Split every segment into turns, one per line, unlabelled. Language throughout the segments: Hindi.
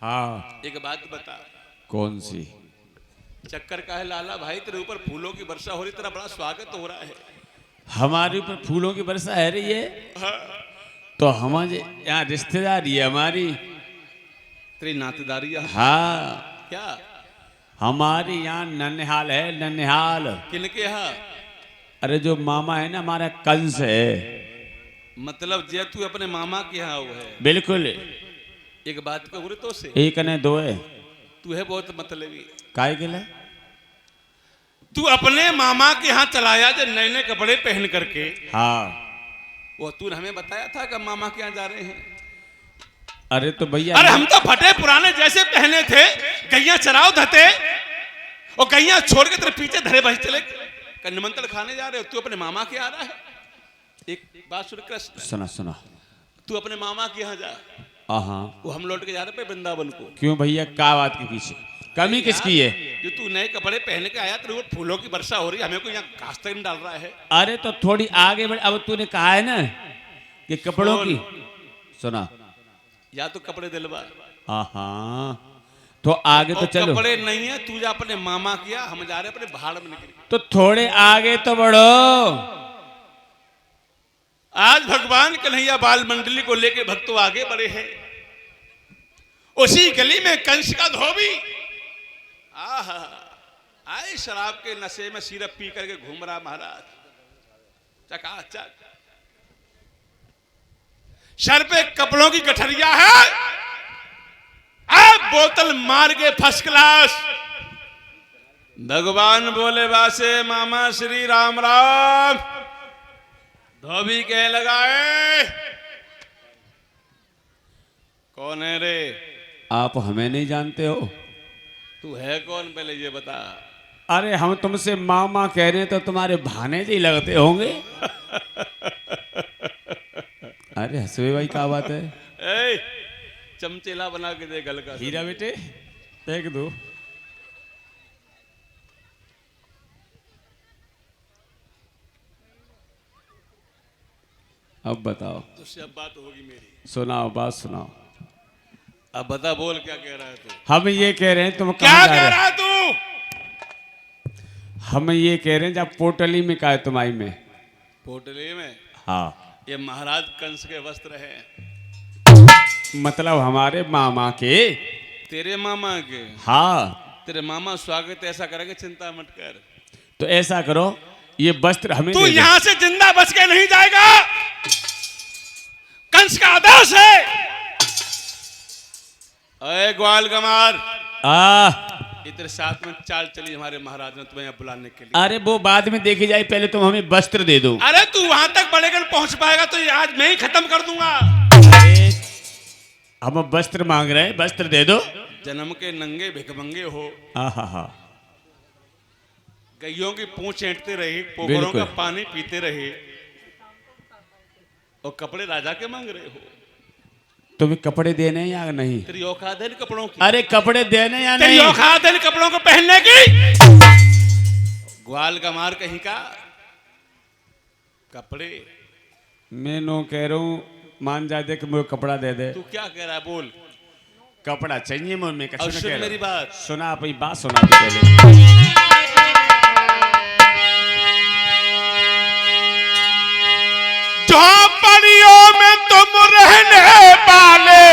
हाँ।
एक बात बता,
कौन सी?
चक्कर का है लाला भाई, तेरे ऊपर फूलों की वर्षा हो रही, तेरा बड़ा स्वागत हो रहा है।
हमारे ऊपर फूलों की वर्षा है रही है?
हाँ।
तो हमारे यहाँ रिश्तेदारी है हमारी।
तेरी नातेदारी है?
हाँ।
क्या?
हमारे यहाँ ननिहाल है, ननिहाल।
किनके यहाँ?
अरे जो मामा है ना हमारा, कंस है।
मतलब जे तू अपने मामा के यहाँ हुआ है?
बिल्कुल।
एक बात कहूँ रे तो से,
एक ने दो है।
तू है बहुत मतलबी।
काय के लिए?
तू अपने मामा के यहाँ चलाया जो नए नए कपड़े पहन करके।
हाँ।
वो तू हमें बताया था कि मामा के यहाँ जा रहे हैं।
अरे तो भैया,
अरे हम तो फटे पुराने जैसे पहने थे, गैया चराव धते और गैया छोड़ के तेरे पीछे धरे बस चले निमंत्रण खाने जा रहे हो। तू अपने मामा के आ रहा है। एक बात सुन कृष्ण,
सुना सुना।
तू अपने मामा के यहाँ जा।
हाँ।
वो हम लौट के जा रहे पे वृंदावन को।
क्यों भैया, क्या बात के पीछे कमी किसकी है?
जो तू नए कपड़े पहन के आया, तेरे ऊपर फूलों की वर्षा हो रही है, हमें को यहाँ घास तक डाल रहा है।
अरे तो थोड़ी आगे बढ़। अब तूने कहा है ना कि कपड़ों की। सुना,
या तो कपड़े दिलवा।
हाँ तो आगे तो चलो।
कपड़े नहीं है, तू जा अपने मामा किया, हम जा रहे अपने भाड़ में निकल।
तो थोड़े आगे तो बढ़ो।
आज भगवान कन्हैया बाल मंडली को लेके भक्तों आगे बढ़े हैं। उसी गली में कंस का धोबी आहा आए शराब के नशे में सिरप पी करके घूम रहा महाराज, चकाचक सर पे कपड़ों की गठरिया है, अब बोतल मार के फर्स्ट क्लास। भगवान बोले वासे मामा श्री राम राम। धोबी कह लगाए, कौन है रे?
आप हमें नहीं जानते हो?
तू है कौन पहले ये बता।
अरे हम तुमसे मामा कह रहे हैं तो तुम्हारे भानेज ही लगते होंगे। अरे हंसवे भाई, क्या बात है?
ए, चमचेला बना के दे गल का।
हीरा बेटे देख दो। अब बताओ।
तुझसे अब बात होगी मेरी।
सुनाओ, बात सुनाओ।
अब बता, बोल क्या कह रहा है तू?
हम ये कह रहे हैं तुम
क्या
कहाँ जा
कह
रहे
रहा
हो?
है तू?
हम ये कह रहे हैं जब पोटली में का है तुम्हारी में।
पोटली में?
हाँ।
ये महाराज कंस के वस्त्र हैं।
मतलब हमारे मामा के।
तेरे मामा के?
हाँ।
तेरे मामा स्वागत ऐसा करेंगे, चिंता मत कर।
तो ऐसा करो, ये वस्त्र हमें
तू
दे दो।
यहां से जिंदा बच के नहीं जाएगा, कंस का आदेश है। अरे ग्वाल गमार, इधर साथ में चाल चली हमारे महाराज ने तुम्हें यहाँ बुलाने के लिए।
अरे वो बाद में देखी जाए, पहले तुम हमें वस्त्र दे दो।
अरे तू वहां तक बढ़ेगा पहुंच पाएगा तो ये आज मैं ही खत्म कर दूंगा।
अरे हम वस्त्र मांग रहे हैं, वस्त्र दे दो।
जन्म के नंगे भिखमंगे हो,
हाँ।
गैयों की पूंछ ऐंठते रहे, पोखरों का पानी पीते रहे और कपड़े राजा के मांग रहे हो।
तुम्हें कपड़े देने हैं या नहीं?
तेरी औकात है इन कपड़ों की?
अरे कपड़े देने या
तेरी
नहीं?
औकात है इन कपड़ों को पहनने की? ग्वाल गमार कहीं का कपड़े।
मैं नो कह रहा हूँ, मान जा दे कि मुझे कपड़ा दे दे।
तू क्या कह रहा है? बोल।
कपड़ा चाहिए मुझे। मैं
अब सुन मेरी बात।
सुना, अपनी बात सुना तो पहले।
झोंपड़ियों में तुम रहने वाले,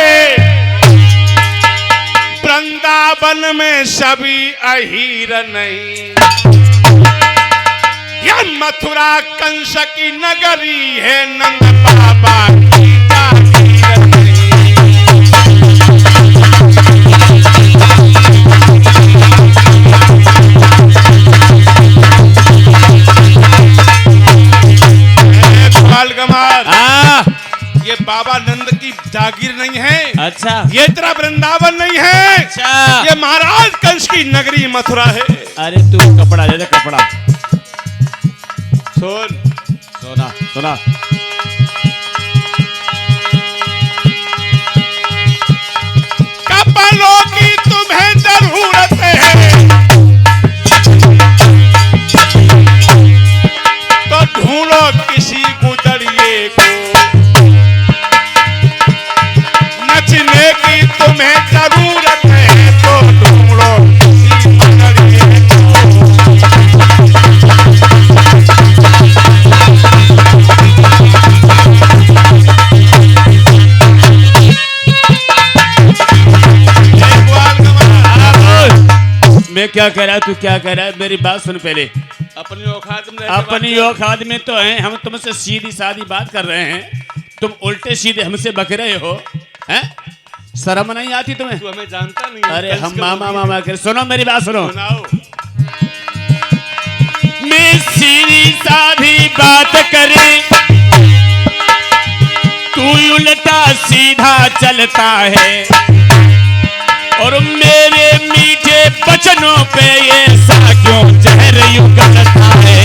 वृंदावन में सभी अहीर नहीं। यह मथुरा कंस की नगरी है, नंद बाबा की जागीर नहीं। ये बाबा नंद की जागीर नहीं है।
अच्छा।
ये तेरा वृंदावन नहीं है।
अच्छा।
ये महाराज कंस की नगरी मथुरा है।
अरे तू कपड़ा दे दे, कपड़ा।
सुन।
सुना।
कपड़ों की तुम्हें जरूरत है तो ढूंढो किसी गुजरिए को, नचने की तुम्हें जरूरत
मैं क्या कह रहा, तू क्या कह रहा है? मेरी बात सुन पहले।
अपनी औकात में
अपनी औकात में तो हैं हम, तुमसे सीधी सादी बात कर रहे हैं, तुम उल्टे सीधे हमसे बक रहे हो, हैं? शर्म नहीं आती तुम्हें?
तू हमें जानता नहीं है।
अरे हम मामा मामा कर, सुनो मेरी बात सुनो।
सुनाओ।
मैं सीधी सादी बात करे, तू उल्टा सीधा चलता है, और मेरे मीठे बचनों पे ये सा क्यों जहर यूं गलता है?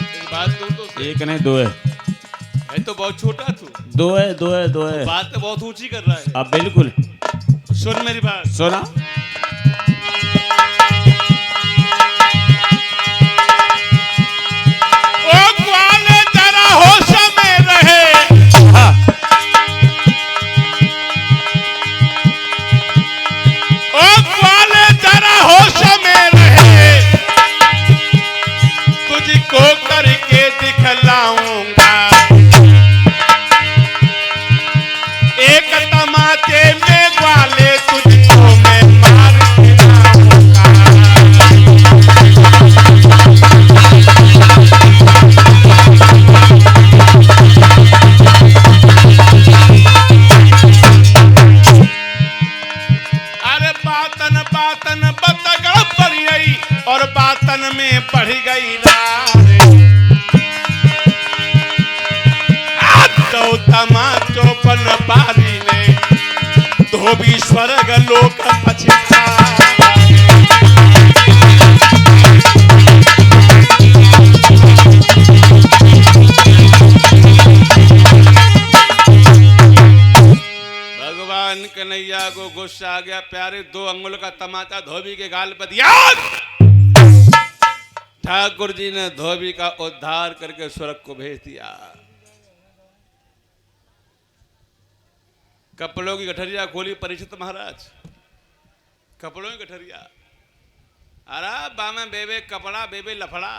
एक बात तो
एक नहीं दो है
तो बहुत छोटा तू।
दो है दो है दो है।
बात तो बहुत ऊंची कर रहा है।
अब बिल्कुल
सुन मेरी बात।
सुना।
ओ ग्वाले जरा होश में रहे।
हाँ।
ओ ग्वाले जरा होश में रहे, तुझको करके दिखलाऊंगा एक तमाचे में ग्वाले, तुझको मैं मार गिराऊंगा। अरे बातन बातन बतगड़ पड़ गई और बातन में बढ़ गई तो तमाचो पन पारी ने धोबी स्वर्ग लोक पछिता। भगवान कन्हैया को गुस्सा आ गया। प्यारे 2 अंगुल का तमाचा धोबी के गाल पर दिया। ठाकुर जी ने धोबी का उद्धार करके स्वर्ग को भेज दिया। कपड़ों की गठरिया खोली परीक्षित महाराज। कपड़ों की गठरिया, अरे बामे बेबे कपड़ा बेबे लफड़ा।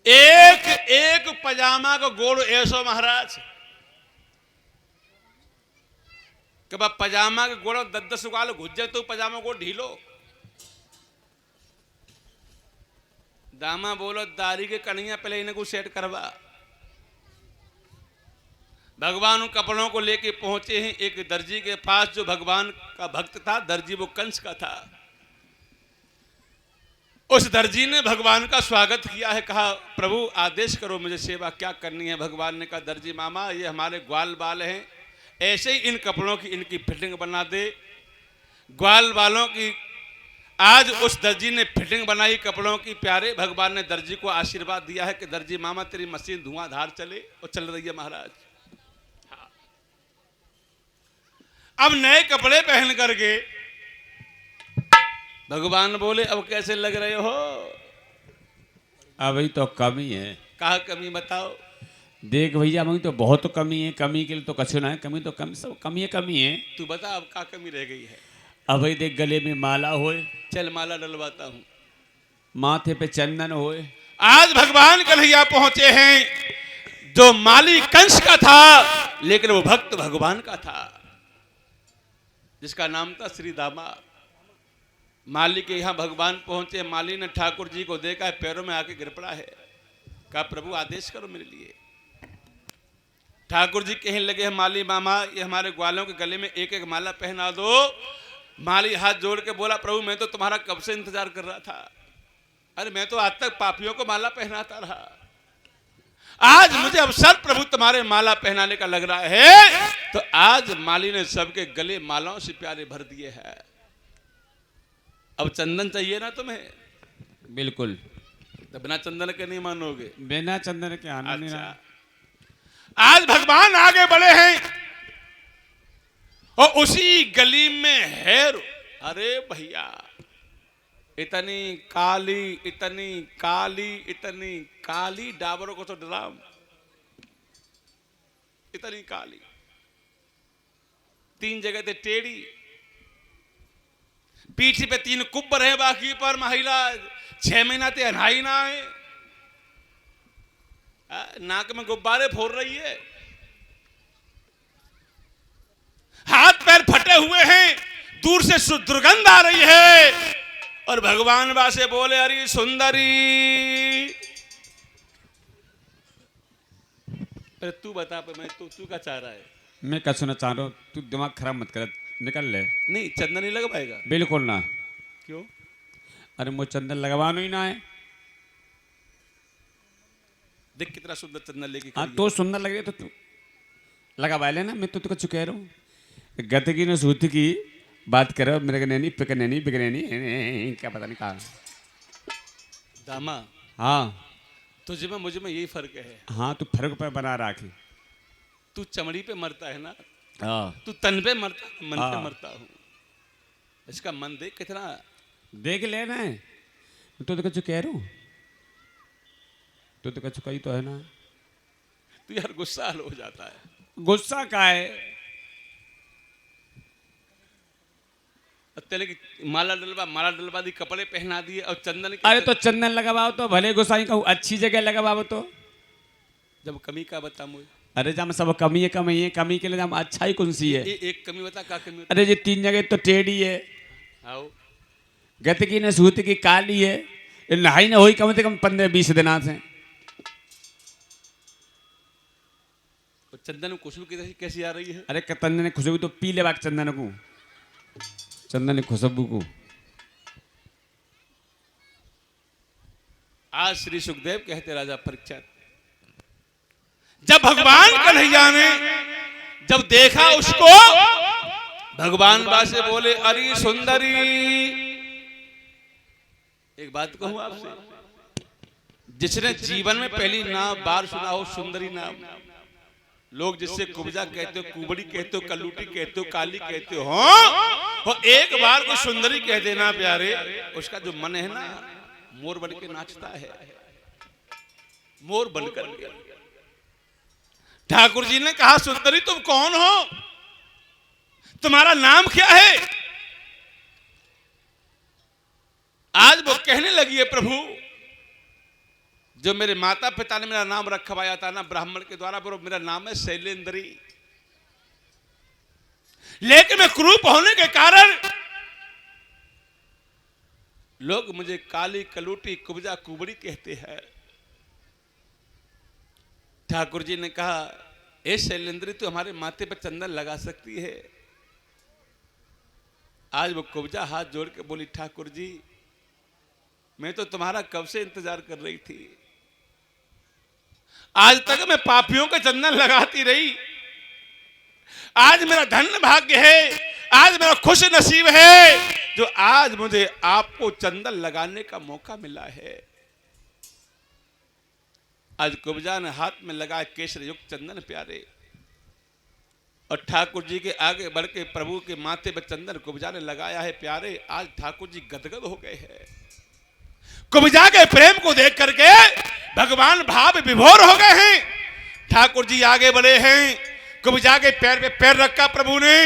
एक एक पजामा को गोड़ ऐसो महाराज कि बा पजामा के गोड़ 10-10 उगाल घुस जाए तो पजामा को ढीलो। दामा बोलो दारी के कन्हैया पहले इन्हें को सेट करवा। भगवान उन कपड़ों को लेके पहुंचे हैं एक दर्जी के पास, जो भगवान का भक्त था। दर्जी वो कंस का था। उस दर्जी ने भगवान का स्वागत किया है। कहा प्रभु आदेश करो, मुझे सेवा क्या करनी है। भगवान ने कहा दर्जी मामा ये हमारे ग्वाल बाल हैं, ऐसे ही इन कपड़ों की इनकी फिटिंग बना दे। ग्वाल बालों की आज उस दर्जी ने फिटिंग बनाई कपड़ों की। प्यारे भगवान ने दर्जी को आशीर्वाद दिया है कि दर्जी मामा तेरी मशीन धुआंधार चले, और चल रही है महाराज। हाँ। अब नए कपड़े पहन करके भगवान बोले अब कैसे लग रहे हो?
अभी तो कमी है।
कहा कमी बताओ।
देख भैया मम्मी तो बहुत कमी है, कमी के लिए तो कछु ना है, कमी तो कम सब कमी है।
तू बता अब क्या कमी रह गई है?
अब भाई देख गले में माला होए,
चल माला डलवाता हूं।
माथे पे चंदन होए।
आज भगवान कन्हैया पहुंचे हैं। जो माली कंस का था लेकिन वो भक्त भगवान का था, जिसका नाम था श्री दामा। माली के यहां भगवान पहुंचे। माली ने ठाकुर जी को देखा है, पैरों में आके गिर पड़ा है। कहा प्रभु आदेश करो मेरे लिए। ठाकुर जी कहने लगे हैं माली मामा ये हमारे ग्वालों के गले में एक एक माला पहना दो। माली हाथ जोड़ के बोला प्रभु मैं तो तुम्हारा कब से इंतजार कर रहा था। अरे मैं तो आज तक पापियों को माला पहनाता रहा, आज मुझे अवसर प्रभु तुम्हारे माला पहनाने का लग रहा है। तो आज माली ने सबके गले मालाओं से प्यारे भर दिए हैं। अब चंदन चाहिए ना तुम्हें?
बिल्कुल।
तो बिना चंदन के नहीं मानोगे।
बिना चंदन के आनंद नहीं रहा।
आज भगवान आगे बढ़े हैं और उसी गली में है। अरे भैया इतनी काली इतनी काली इतनी काली डाबरों को तो डराम। इतनी काली 3 जगह थे टेढ़ी। पीठ पे 3 कुब्बर है, बाकी पर महिला 6 महीना ते अनहाई ना है। नाक में गुब्बारे फोड़ रही है, हाथ पैर फटे हुए हैं, दूर से दुर्गंध आ रही है। और भगवान बा से बोले, अरे सुंदरी, अरे तू बता पे, मैं तू क्या चाह रहा है?
मैं क्या सुनना चाह रहा हूँ, तू दिमाग खराब मत कर, निकल ले।
नहीं, चंदन नहीं लगा पाएगा?
बिल्कुल ना।
क्यों?
अरे मुझे चंदन लगवाना ही ना है।
देख कितना सुंदर चंदन लेके
हाँ
खड़ी है।
तो सुंदर लग रही है तो तू लगवा लेना। मैं तो तुझको कह रहा हूँ, गतकी न सूत की बात करो, मेरे नैनी पिकनैनी बिकनैनी क्या पता नहीं कहा।
दामा,
हाँ
तुझे में मुझे में यही फर्क है।
हाँ, तू फर्क पे बना रखी।
तू चमड़ी पे मरता है ना,
हाँ
तू तन पे मरता, मन पे
हाँ।
मरता हूँ। इसका मन देख कितना।
देख लेना है। तो कुछ कह रहा हूँ, तो कुछ कही तो है ना।
तू यार गुस्सा हो जाता है।
गुस्सा का है?
तेरे की माला डलवा दी, कपड़े पहना दिए और चंदन के।
अरे तो चंदन लगाओ तो भले गुस्सा ही कहूँ, अच्छी जगह लगाओ तो।
जब कमी का बता मुझे।
अरे जब सब कमी है, कमी के लिए जब अच्छा ही कौन सी है?
एक कमी बता, का कमी बता?
अरे ये 3 जगह तो टेढ़ी है।
आओ,
गतकी न सूत की काली है, नहाई न हुई कम से कम 15-20 दिन से।
और चंदन में खुशबू कैसी आ रही है?
अरे चंदन ने खुशबू तो पी ले बाक, चंदन को, चंदन ने खुशबू को।
आज श्री सुखदेव कहते राजा परीक्षित, जब भगवान कन्हैया ने जब देखा उसको, भगवान बा से बोले, अरे सुंदरी, एक बात कहूं आपसे, जिसने जीवन में पहली बार सुना हो सुंदरी नाम, लोग जिससे कुब्जा कहते हो, कुबड़ी कहते हो, कल्लूटी कहते हो, काली कहते हो, और एक बार को सुंदरी कह देना प्यारे, उसका जो मन है ना, मोर बन के नाचता है, मोर बनकर के। ठाकुर जी ने कहा, सुंदरी तुम कौन हो, तुम्हारा नाम क्या है? आज वो कहने लगी है, प्रभु जो मेरे माता पिता ने मेरा नाम रखवाया था ना ब्राह्मण के द्वारा, वो मेरा नाम है शैलेंद्री, लेकिन मैं कुरूप होने के कारण लोग मुझे काली, कलूटी, कुब्जा, कुबड़ी कहते हैं। ठाकुर जी ने कहा, ए शैलेंद्री, तू हमारे माथे पर चंदन लगा सकती है? आज वो कुब्जा हाथ जोड़ के बोली, ठाकुर जी मैं तो तुम्हारा कब से इंतजार कर रही थी, आज तक मैं पापियों के चंदन लगाती रही, आज मेरा धन्य भाग्य है, आज मेरा खुश नसीब है जो आज मुझे आपको चंदन लगाने का मौका मिला है। आज कुब्जा ने हाथ में लगा केसर युक्त चंदन प्यारे, और ठाकुर जी के आगे बढ़ के प्रभु के माथे पर चंदन कुब्जा ने लगाया है प्यारे। आज ठाकुर जी गदगद हो गए हैं, कुब्जा के प्रेम को देख करके भगवान भाव विभोर हो गए हैं। ठाकुर जी आगे बढ़े हैं, कुब्जा के पैर पे पैर रखा प्रभु ने,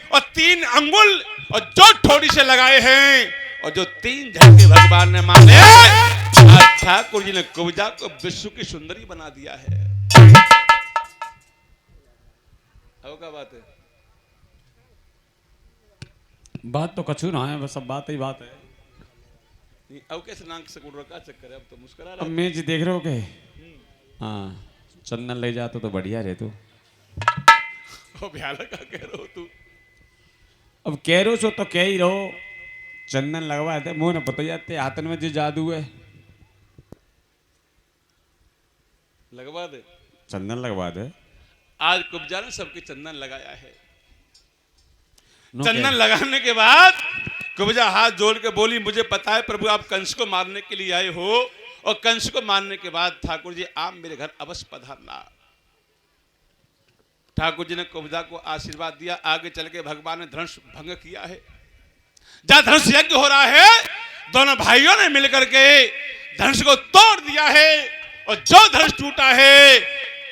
और 3 अंगुल और जो ठोड़ी से लगाए हैं, और जो 3 झटके भगवान ने मारे, आज ठाकुर जी ने कुब्जा को विश्व की सुंदरी बना दिया है। अब क्या बात है?
बात तो कछु ना है, बस सब बात ही बात है।
अब कैसे नाक से उड़ रखा चक्कर है? अब तो मुस्कुरा
अब
रहा
मैं जी देख रहे हो के, हाँ चंदन ले जाते तो बढ़िया रहे तू।
है। भयाला का कह रहे हो तू?
अब कह रहे हो सो तो कह ही रहो, चंदन लगवा दे, मुंह न पता जाते हाथन में जो जादू है।
लगवा दे,
चंदन लगवा दे।
आज कुब्जा ने सबके चंदन लगाया है।
नो
चंदन
के-
लगाने के बाद कुब्जा हाथ जोड़ के बोली, मुझे पता है प्रभु आप कंस को मारने के लिए आए हो, और कंस को मारने के बाद ठाकुर जी आप मेरे घर अवश्य पधारना। ठाकुर जी ने कुब्जा को आशीर्वाद दिया। आगे चल के भगवान ने धनुष भंग किया है। जहां धनुष यज्ञ हो रहा है, दोनों भाइयों ने मिलकर के धनुष को तोड़ दिया है, और जो धनुष टूटा है,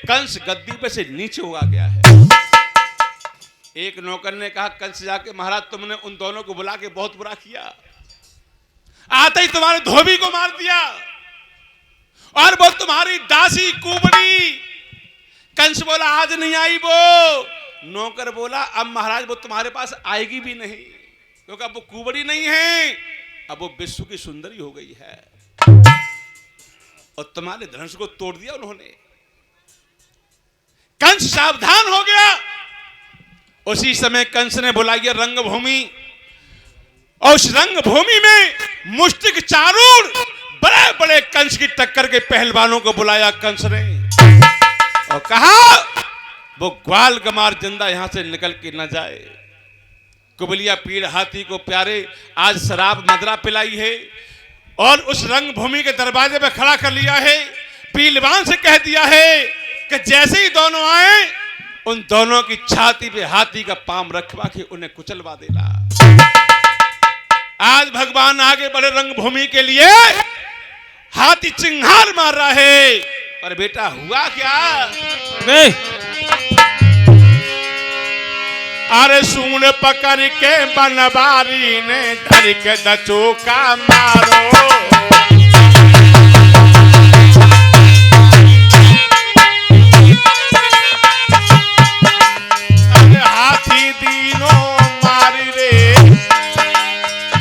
कंस गद्दी पे से नीचे हुआ गया है। एक नौकर ने कहा कंस जाके महाराज तुमने उन दोनों को बुला के बहुत बुरा किया, आते ही तुम्हारे धोबी को मार दिया और वो तुम्हारी दासी कुबड़ी। कंस बोला आज नहीं आई वो। नौकर बोला अब महाराज वो तुम्हारे पास आएगी भी नहीं, क्योंकि अब वो कुबड़ी नहीं है, अब वो विश्व की सुंदरी हो गई है और तुम्हारे धनुष को तोड़ दिया उन्होंने। कंस सावधान हो गया। उसी समय कंस ने बुलाया रंगभूमि और उस रंगभूमि में मुष्टिक चारूर बड़े बड़े कंस की टक्कर के पहलवानों को बुलाया कंस ने और कहा वो ग्वाल गमार जिंदा यहां से निकल के न जाए। कुबलिया पीड़ हाथी को प्यारे आज शराब मदरा पिलाई है और उस रंगभूमि के दरवाजे पे खड़ा कर लिया है। पहलवान से कह दिया है कि जैसे ही दोनों आए उन दोनों की छाती पे हाथी का पाम रखवा के उन्हें कुचलवा देना। आज भगवान आगे बढ़े रंगभूमि के लिए, हाथी चिंगार मार रहा है, पर बेटा हुआ क्या?
नहीं।
अरे सूंड पकड़ के बनवारी ने धर के दचोका मारो। अरे हाथी दीनो मारी रे,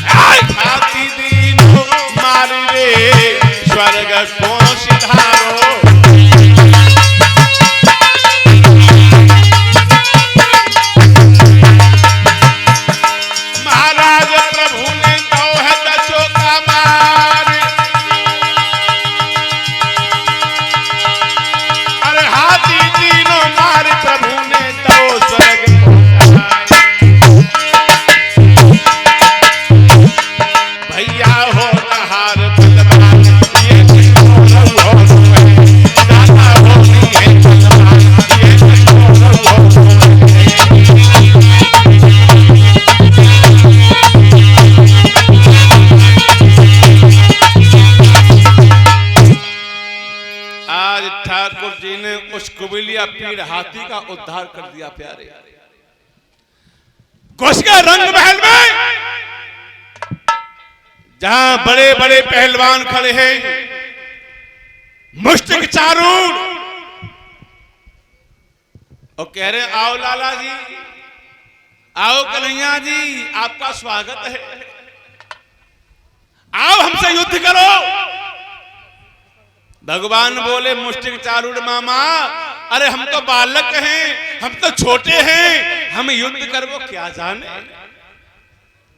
हाथी दीनो मारी रे, स्वर्ग को सिधारो। कुबलिया पीड़ हाथी का उद्धार कर दिया प्यारे। घुस गए रंग महल में, जहां बड़े बड़े पहलवान खड़े हैं, मुष्टिक चारूर, और कह रहे आओ लाला जी, आओ कन्हैया जी, आपका स्वागत है, आओ हमसे युद्ध करो। भगवान बोले मुष्टिक चारूर मामा, अरे हम तो बालक हैं, हम तो छोटे हैं, हम युद्ध कर वो क्या जाने।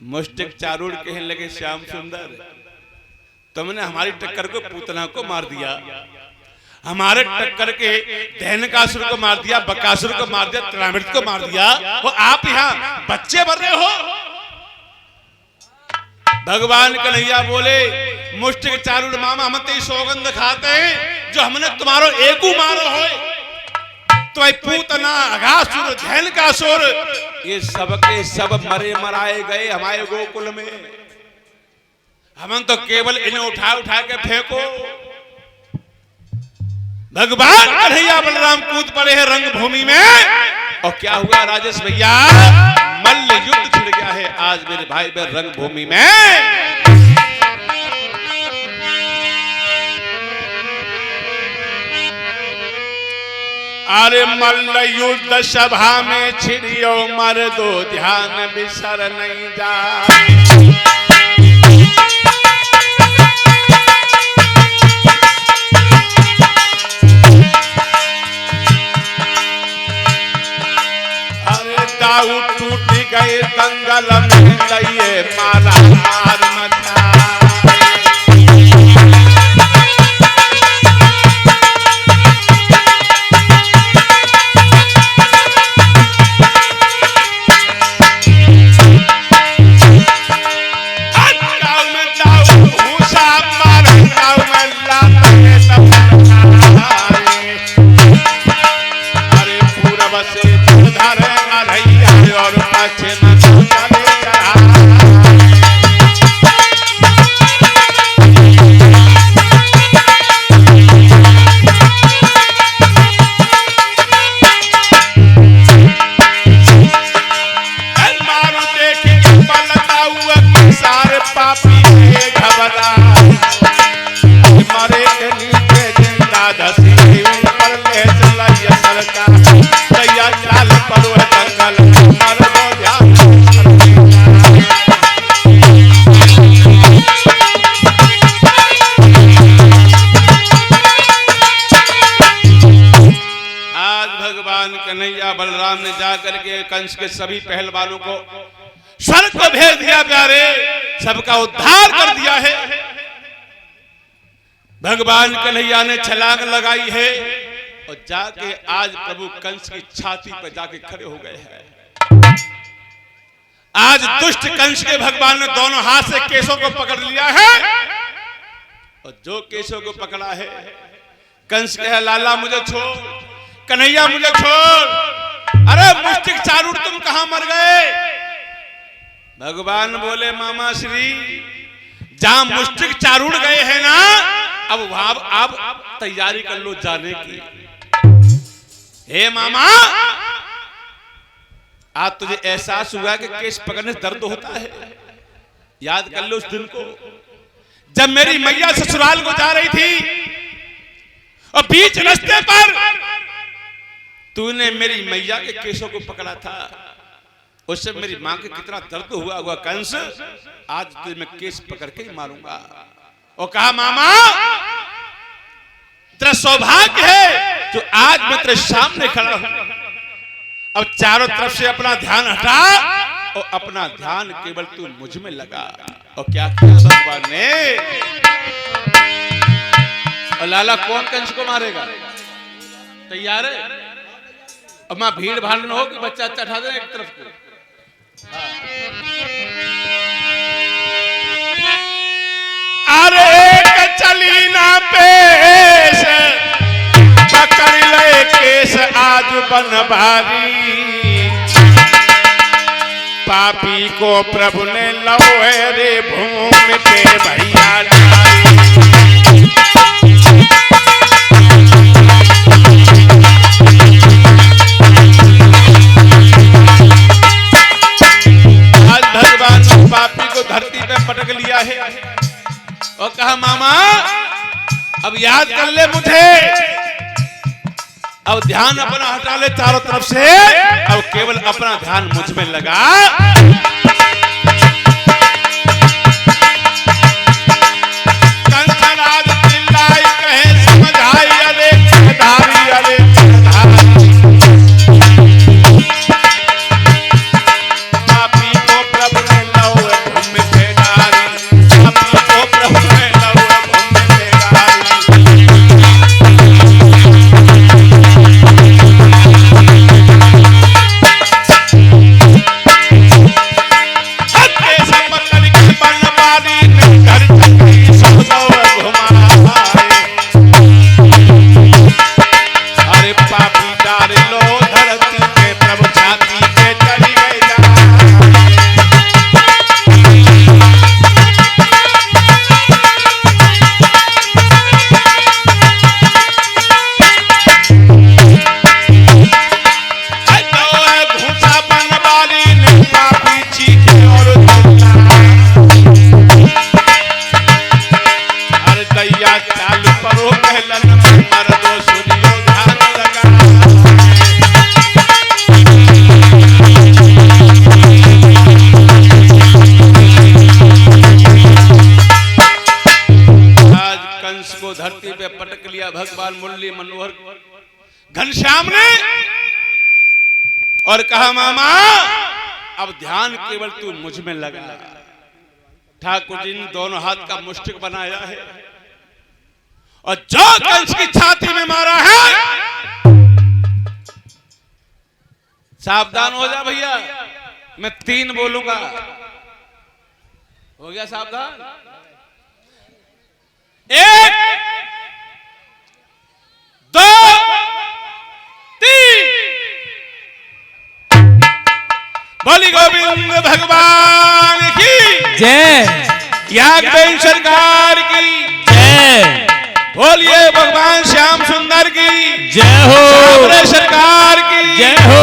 मुष्टिक चारूर कहने लगे श्याम सुंदर, तुमने हमारी टक्कर को पूतना को मार दिया, हमारे टक्कर के दैनकासुर को मार दिया, बकासुर को मार दिया, त्रामृत को मार दिया, वो आप यहाँ बच्चे बन रहे हो। भगवान कन्हैया बोले मुष्टिक चारूर मामा, हम तो सौगंध खाते हैं जो हमने तुम्हारो एकू मारो हो, तो पूतना अघासुर दैनकासुर ये सब के सब मरे मराए गए हमारे गोकुल में, हम तो केवल इन्हें उठा उठा के फेंको। भगवान कन्हैया बलराम कूद पड़े हैं रंगभूमि में, और क्या हुआ राजेश भैया, मल्ल युद्ध छिड़ गया है आज मेरे भाई बहन रंगभूमि में। अरे मल्ल युद्ध सभा में छिड़ियो मर्दो, ध्यान बिसर नहीं जा। दाऊ टूट गए दंगल में, दइए मारा मार मचा। गाँव में दाऊ भूसा मारा, गाँव में लाता है तब अरे पूरब से धरे और पाछे न चले चढ़ा। कंस के सभी पहलवानों को स्वर्ग को भेज दिया प्यारे, सबका उद्धार कर दिया है। भगवान कन्हैया ने छलांग लगाई है और जाके आज प्रभु कंस की छाती पर जाके खड़े हो गए हैं। आज दुष्ट कंस के भगवान ने दोनों हाथ से केशों को पकड़ लिया है और जो केशों को पकड़ा है, कंस कहे लाला मुझे छोड़, कन्हैया मुझे छोड़, अरे मुष्टिक चारूढ़ तुम कहां मर गए? भगवान बोले मामा श्री, जहां मुष्टिक चारूढ़ गए हैं ना, अब वहां आप तैयारी कर लो जाने की। हे मामा, आज तुझे एहसास हुआ कि केस पकड़ने से दर्द होता है? याद कर लो उस दिन को जब मेरी मैया ससुराल को जा रही थी और बीच रास्ते पर तूने मेरी मैया के केसों को पकड़ा था। उससे मेरी मां के कितना दर्द हुआ होगा कंस, आज तुझे मैं केस पकड़ के ही मारूंगा। और कहा मामा तेरा सौभाग्य है जो आज मैं तेरे सामने खड़ा हूं। अब चारों तरफ से अपना ध्यान हटा और अपना ध्यान केवल तू मुझ में लगा। और क्या किया भगवान ने? और लाला कौन कंस को मारेगा? तैयार है? अब मां भीड़ भाड़ न हो कि बच्चा चढ़ा दे एक तरफ को।
अरे चली ना पेश, पकड़ ले केस आज बनभारी, पापी को प्रभु ने लौहे रे भूमि पे भैया डाली।
आज भगवान ने पापी को धरती पे पटक लिया है और कहा मामा अब याद कर ले मुझे, अब ध्यान अपना हटा ले चारों तरफ से, अब केवल अपना ध्यान मुझ में लगा।
कंसराज चिल्लाई कहे समझाई, अरे धारी अरे पापी को प्रभु ने लौहे भूमि पे डाली, पापी को प्रभु ने लौहे भूमि पे डाली।
धरती पे पटक लिया भगवान मुरली मनोहर घनश्याम ने और कहा मामा अब ध्यान केवल तू मुझ में लगा। ठाकुर जी ने दोनों हाथ का मुष्टिक बनाया है और जो कंस की छाती में मारा है, सावधान हो जा भैया, मैं 3 बोलूंगा, हो गया सावधान? 1 2 3 बोली गोविंद भगवान की
जय,
याज्ञवल्क्य सरकार की
जय,
बोलिए भगवान श्याम सुंदर की
जय हो,
सरकार की
जय हो।